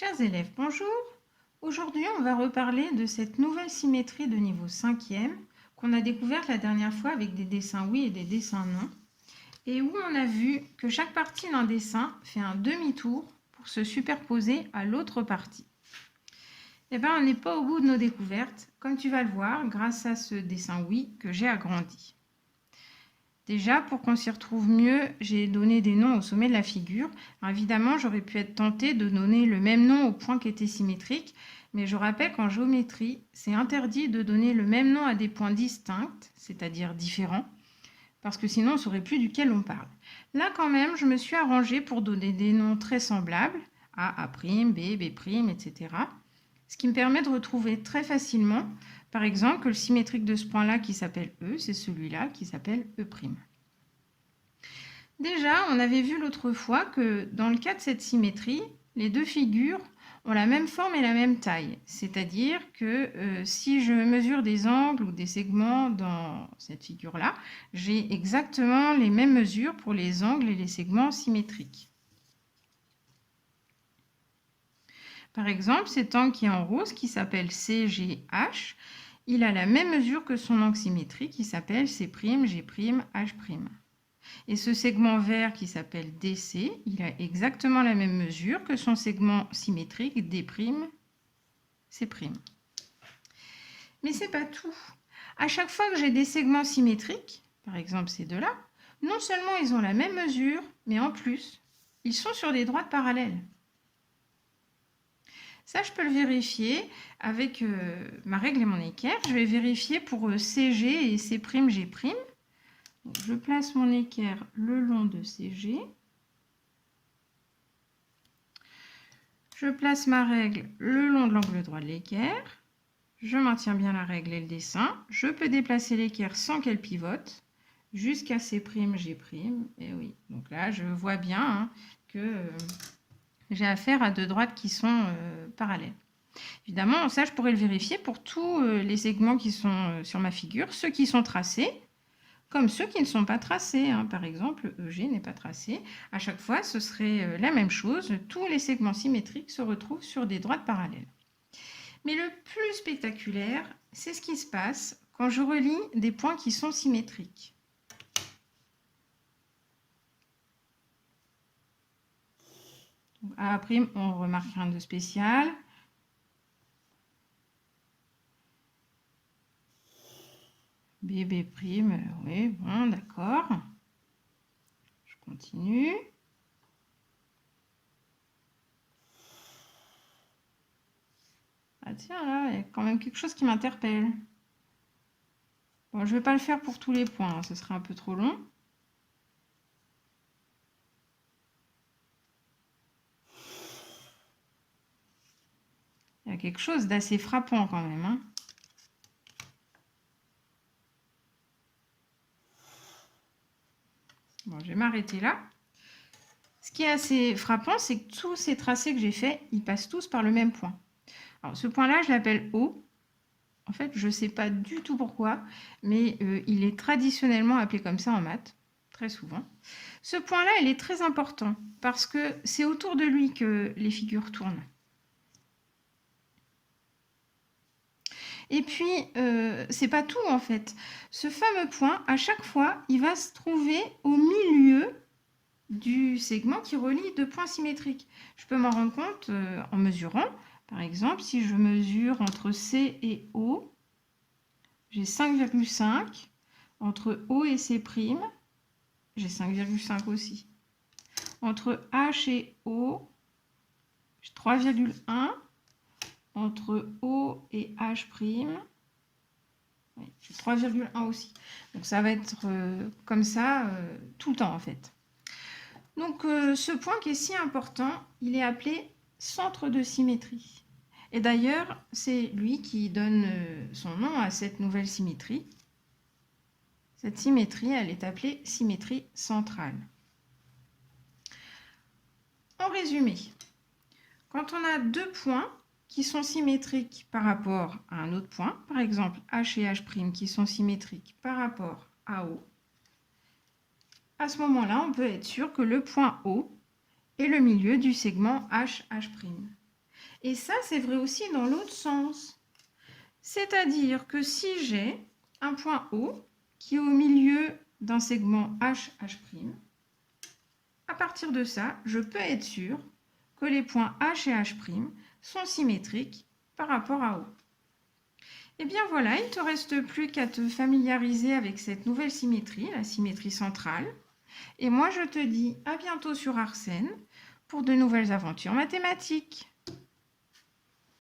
Chers élèves, bonjour. Aujourd'hui, on va reparler de cette nouvelle symétrie de niveau 5e qu'on a découverte la dernière fois avec des dessins oui et des dessins non, et où on a vu que chaque partie d'un dessin fait un demi-tour pour se superposer à l'autre partie. Eh bien, on n'est pas au bout de nos découvertes, comme tu vas le voir grâce à ce dessin oui que j'ai agrandi. Déjà, pour qu'on s'y retrouve mieux, j'ai donné des noms au sommet de la figure. Alors évidemment, j'aurais pu être tentée de donner le même nom au point qui était symétrique, mais je rappelle qu'en géométrie, c'est interdit de donner le même nom à des points distincts, c'est-à-dire différents, parce que sinon on ne saurait plus duquel on parle. Là, quand même, je me suis arrangée pour donner des noms très semblables, A, A', B, B', etc. Ce qui me permet de retrouver très facilement, par exemple, que le symétrique de ce point-là qui s'appelle E, c'est celui-là qui s'appelle E'. Déjà, on avait vu l'autre fois que dans le cas de cette symétrie, les deux figures ont la même forme et la même taille. C'est-à-dire que si je mesure des angles ou des segments dans cette figure-là, j'ai exactement les mêmes mesures pour les angles et les segments symétriques. Par exemple, cet angle qui est en rose, qui s'appelle CGH, il a la même mesure que son angle symétrique qui s'appelle C'G', H'. Et ce segment vert qui s'appelle DC, il a exactement la même mesure que son segment symétrique D', C'. Mais c'est pas tout. À chaque fois que j'ai des segments symétriques, par exemple ces deux-là, non seulement ils ont la même mesure, mais en plus, ils sont sur des droites parallèles. Ça, je peux le vérifier avec ma règle et mon équerre. Je vais vérifier pour CG et C'G'. Donc, je place mon équerre le long de CG. Je place ma règle le long de l'angle droit de l'équerre. Je maintiens bien la règle et le dessin. Je peux déplacer l'équerre sans qu'elle pivote jusqu'à C'G'. Et oui, donc là, je vois bien que j'ai affaire à deux droites qui sont parallèles. Évidemment, ça, je pourrais le vérifier pour tous les segments qui sont sur ma figure, ceux qui sont tracés, comme ceux qui ne sont pas tracés. Par exemple, EG n'est pas tracé. À chaque fois, ce serait la même chose. Tous les segments symétriques se retrouvent sur des droites parallèles. Mais le plus spectaculaire, c'est ce qui se passe quand je relie des points qui sont symétriques. A', on remarque rien de spécial. B', oui, bon, d'accord. Je continue. Ah tiens, là, il y a quand même quelque chose qui m'interpelle. Bon, je ne vais pas le faire pour tous les points, ce serait un peu trop long. Il y a quelque chose d'assez frappant quand même. Bon, je vais m'arrêter là. Ce qui est assez frappant, c'est que tous ces tracés que j'ai faits, ils passent tous par le même point. Alors, ce point-là, je l'appelle O. En fait, je ne sais pas du tout pourquoi, mais il est traditionnellement appelé comme ça en maths, très souvent. Ce point-là, il est très important parce que c'est autour de lui que les figures tournent. Et puis, c'est pas tout en fait. Ce fameux point, à chaque fois, il va se trouver au milieu du segment qui relie deux points symétriques. Je peux m'en rendre compte en mesurant. Par exemple, si je mesure entre C et O, j'ai 5,5. Entre O et C', j'ai 5,5 aussi. Entre H et O, j'ai 3,1. Entre O et H', j'ai 3,1 aussi. Donc ça va être comme ça tout le temps en fait. Donc ce point qui est si important, il est appelé centre de symétrie. Et d'ailleurs, c'est lui qui donne son nom à cette nouvelle symétrie. Cette symétrie, elle est appelée symétrie centrale. En résumé, quand on a deux points qui sont symétriques par rapport à un autre point, par exemple H et H' qui sont symétriques par rapport à O, à ce moment-là, on peut être sûr que le point O est le milieu du segment HH'. Et ça, c'est vrai aussi dans l'autre sens. C'est-à-dire que si j'ai un point O qui est au milieu d'un segment H', à partir de ça, je peux être sûr que les points H et H' sont symétriques par rapport à O. Et bien voilà, il ne te reste plus qu'à te familiariser avec cette nouvelle symétrie, la symétrie centrale. Et moi, je te dis à bientôt sur Arsène pour de nouvelles aventures mathématiques.